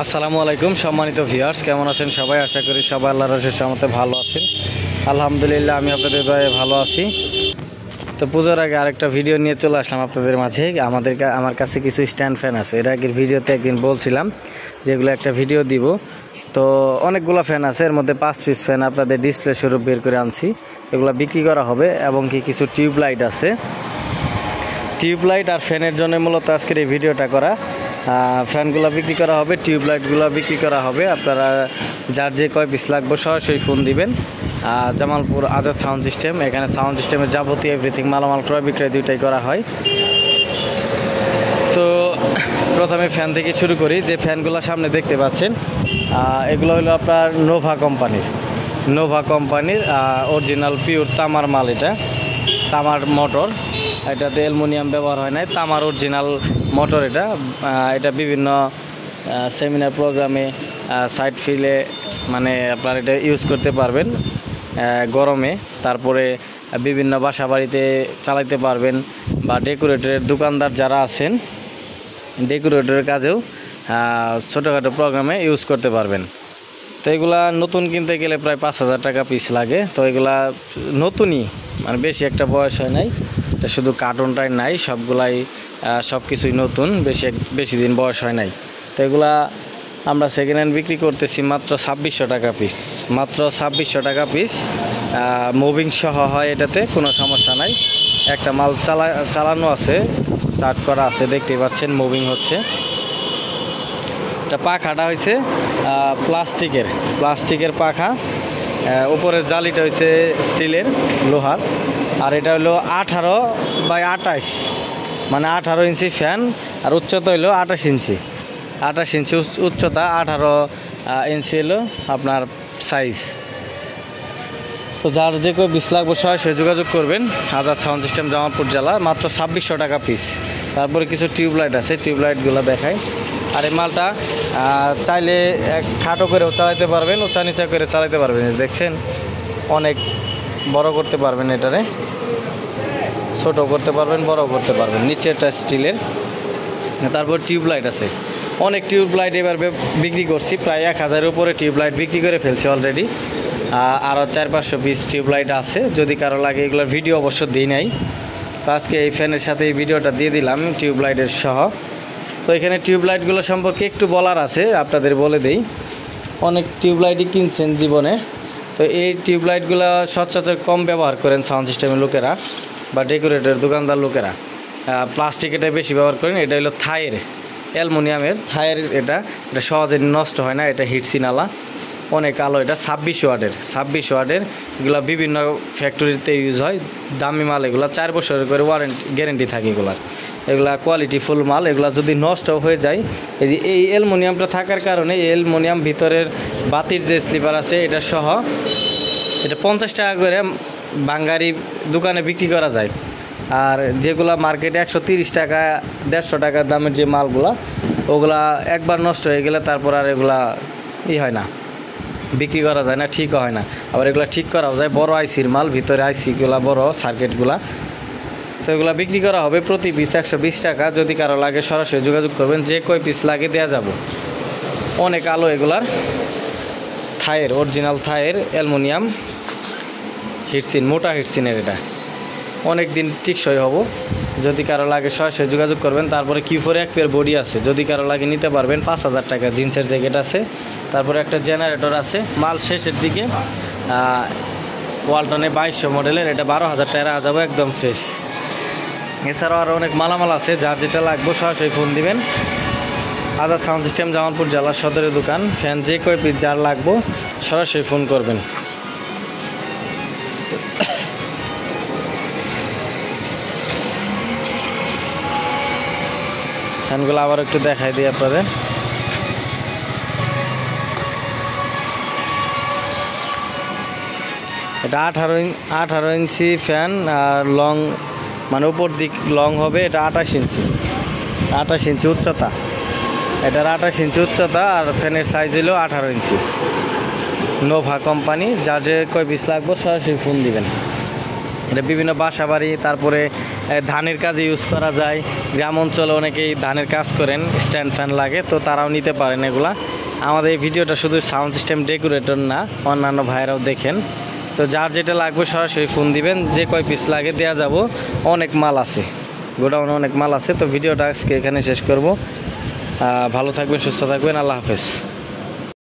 আসসালামু আলাইকুম সম্মানিত ভিউয়ার্স, কেমন আছেন সবাই? আশা করি সবাই আল্লাহর রহমতে ভালো আছেন। আলহামদুলিল্লাহ আমি আপনাদের দয়ায় ভালো আছি। তো পুজোর আগে আরেকটা ভিডিও নিয়ে চলে আসলাম আপনাদের মাঝে। আমার কাছে কিছু স্ট্যান্ড ফ্যান আছে। এর আগের ভিডিওতে একদিন বলছিলাম যেগুলো একটা ভিডিও দিব। তো অনেকগুলো ফ্যান আছে, এর মধ্যে 5 পিস ফ্যান আপনাদের ডিসপ্লে স্বরূপ বের করে আনছি। এগুলো বিক্রি করা হবে এবং কি কিছু টিউবলাইট আছে। টিউবলাইট আর ফ্যানের জন্য মূলত আজকের এই ভিডিওটা করা। ফ্যানগুলো বিক্রি করা হবে, টিউবলাইটগুলো বিক্রি করা হবে। আপনারা যার যে কয় পিস লাগবে সরাসরি ফোন দিবেন। জামালপুর আজাদ সাউন্ড সিস্টেম, এখানে সাউন্ড সিস্টেমের যাবতীয় এভরিথিং মালামাল ক্রয় বিক্রয় দুইটাই করা হয়। তো প্রথমে ফ্যান থেকে শুরু করি। যে ফ্যানগুলো সামনে দেখতে পাচ্ছেন এগুলো হলো আপনার নোভা কোম্পানির অরিজিনাল পিওর তামার মাল। এটা তামার মোটর, এটাতে অ্যালুমিনিয়াম ব্যবহার হয় নাই, তামার অরিজিনাল মোটর। এটা বিভিন্ন সেমিনার প্রোগ্রামে সাইড ফিলে মানে আপনারা এটা ইউজ করতে পারবেন গরমে। তারপরে বিভিন্ন বাসা বাড়িতে চালাতে পারবেন, বা ডেকোরেটরের দোকানদার যারা আছেন ডেকোরেটরের কাজেও ছোটোখাটো প্রোগ্রামে ইউজ করতে পারবেন। তো এগুলা নতুন কিনতে গেলে প্রায় 5,000 টাকা পিস লাগে। তো এগুলা নতুনই, মানে বেশি একটা বয়স হয় নাই, এটা শুধু কার্টুনটাই নাই, সব কিছুই নতুন, বেশি দিন বয়স হয় নাই। তো এগুলা আমরা সেকেন্ড হ্যান্ড বিক্রি করতেছি মাত্র 2600 টাকা পিস। মাত্র 2600 টাকা পিস। মুভিং সহ হয়, এটাতে কোনো সমস্যা নাই। একটা মাল চালানো আছে, স্টার্ট করা আছে, দেখতেই পাচ্ছেন মুভিং হচ্ছে। এটা পাখাটা হয়েছে প্লাস্টিকের পাখা, উপরের জালিটা হয়েছে স্টিলের, লোহার। আর এটা হলো 18x28, মানে 18 ইঞ্চি ফ্যান। আর উচ্চতা হলো 28 ইঞ্চি উচ্চতা, 18 ইঞ্চি হলো আপনার সাইজ। তো যার যে কেউ 20 লাখ বসে যোগাযোগ করবেন। আজাদ সাউন্ড সিস্টেম, জামালপুর জেলা। মাত্র 2600 টাকা পিস। তারপরে কিছু টিউবলাইট আছে, টিউবলাইটগুলো দেখায়। আর এই মালটা চাইলে খাটো করেও চালাতে পারবেন, উঁচা নিচা করে চালাতে পারবেন। দেখছেন অনেক বড় করতে পারবেন, এটারে ছোটো করতে পারবেন, বড় করতে পারবেন। নিচেরটা স্টিলের। তারপর টিউবলাইট আছে, অনেক টিউবলাইট এবার বিক্রি করছি, প্রায় 1000-এর উপরে টিউবলাইট বিক্রি করে ফেলছি অলরেডি। আরও 400-500 পিস টিউবলাইট আছে, যদি কারো লাগে। এগুলোর ভিডিও অবশ্য দিই নাই, তো আজকে এই ফ্যানের সাথে এই ভিডিওটা দিয়ে দিলাম টিউবলাইটের সহ। তো এখানে টিউবলাইটগুলো সম্পর্কে একটু বলার আছে, আপনাদের বলে দেই। অনেক টিউবলাইটই কিনছেন জীবনে, তো এই টিউবলাইটগুলো সচরাচর কম ব্যবহার করেন সাউন্ড সিস্টেমের লোকেরা বা ডেকোরেটর দোকানদার লোকেরা। প্লাস্টিক এটাই বেশি ব্যবহার করেন। এটা হলো থাইয়ের, অ্যালুমিনিয়ামের থাইয়ের। এটা সহজে নষ্ট হয় না, এটা হিটসিনালা, অনেক আলো। এটা 26 ওয়াটের। এগুলো বিভিন্ন ফ্যাক্টরিতে ইউজ হয়, দামি মাল। এগুলো 4 বছরের করে গ্যারেন্টি থাকে এগুলা কোয়ালিটি ফুল মাল। এগুলা যদি নষ্ট হয়ে যায়, এই অ্যালুমিনিয়ামটা থাকার কারণে, এই অ্যালুমিনিয়াম ভিতরের বাতির যে স্লিপার আছে এটা সহ, এটা 50 টাকা করে বাঙ্গারি দোকানে বিক্রি করা যায়। আর যেগুলা মার্কেটে 130 টাকা 150 টাকার দামের যে মালগুলা, ওগুলা একবার নষ্ট হয়ে গেলে তারপর আর এগুলা হয় না, বিক্রি করা যায় না, ঠিকও হয় না। আবার এগুলা ঠিক করাও যায়, বড় আইসির মাল, ভিতরে আইসিগুলা বড়, সার্কিটগুলা। তো এগুলো বিক্রি করা হবে প্রতি পিস 120 টাকা। যদি কারো লাগে সরাসরি যোগাযোগ করবেন, যে কয় পিস লাগে দেওয়া যাব। অনেক আলো এগুলার, থাইয়ের, অরিজিনাল থাইয়ের অ্যালুমিনিয়াম হিটসিন, মোটা হিটসিনের। এটা অনেক দিন টিকসই হব। যদি কারো লাগে সরাসরি যোগাযোগ করবেন। তারপরে Q4 এক পেয়ার বডি আছে, যদি কারো লাগে নিতে পারবেন। 5000 টাকা জিন্সের জ্যাকেট আছে। তারপরে একটা জেনারেটর আছে, মাল শেষের দিকে। ওয়ালটনে 2200 মডেলের, এটা 12,000 টাকা যাবো, একদম ফ্রেশ। এছাড়াও আরও অনেক মালামাল আছে, যার যেটা লাগবে সরাসরি ফোন দিবেন। আজাদ সাউন্ড সিস্টেম, জামালপুর জেলা সদরের দোকান। ফ্যান যে কয় পিস যার লাগবে সরাসরি ফোন করবেন। ফ্যানগুলো আবার একটু দেখাই দিই আপনাদের। এটা 18 ইঞ্চি ফ্যান, আর লং মানে উপর দিক লং হবে। এটা 28 ইঞ্চি উচ্চতা। এটার 28 ইঞ্চি উচ্চতা, আর ফ্যানের সাইজ হলো 18 ইঞ্চি। Nova company. যা যে কয় পিস লাগবে সরাসরি ফোন দিবেন। এটা বিভিন্ন বাসা বাড়ি, তারপরে ধানের কাজে ইউজ করা যায়। গ্রাম অঞ্চলে অনেকেই ধানের কাজ করেন, স্ট্যান্ড ফ্যান লাগে, তো তারাও নিতে পারেন এগুলা। আমাদের এই ভিডিওটা শুধু সাউন্ড সিস্টেম ডেকোরেটর না, অন্যান্য ভাইরাও দেখেন। তো যার যেটা লাগবে সরাসরি ফোন দিবেন, যে কয় পিস লাগে দেওয়া যাব। অনেক মাল আছে, গোডাউনে অনেক মাল আছে। তো ভিডিওটা আজকে এখানে শেষ করব। ভালো থাকবেন, সুস্থ থাকবেন, আল্লাহ হাফেজ।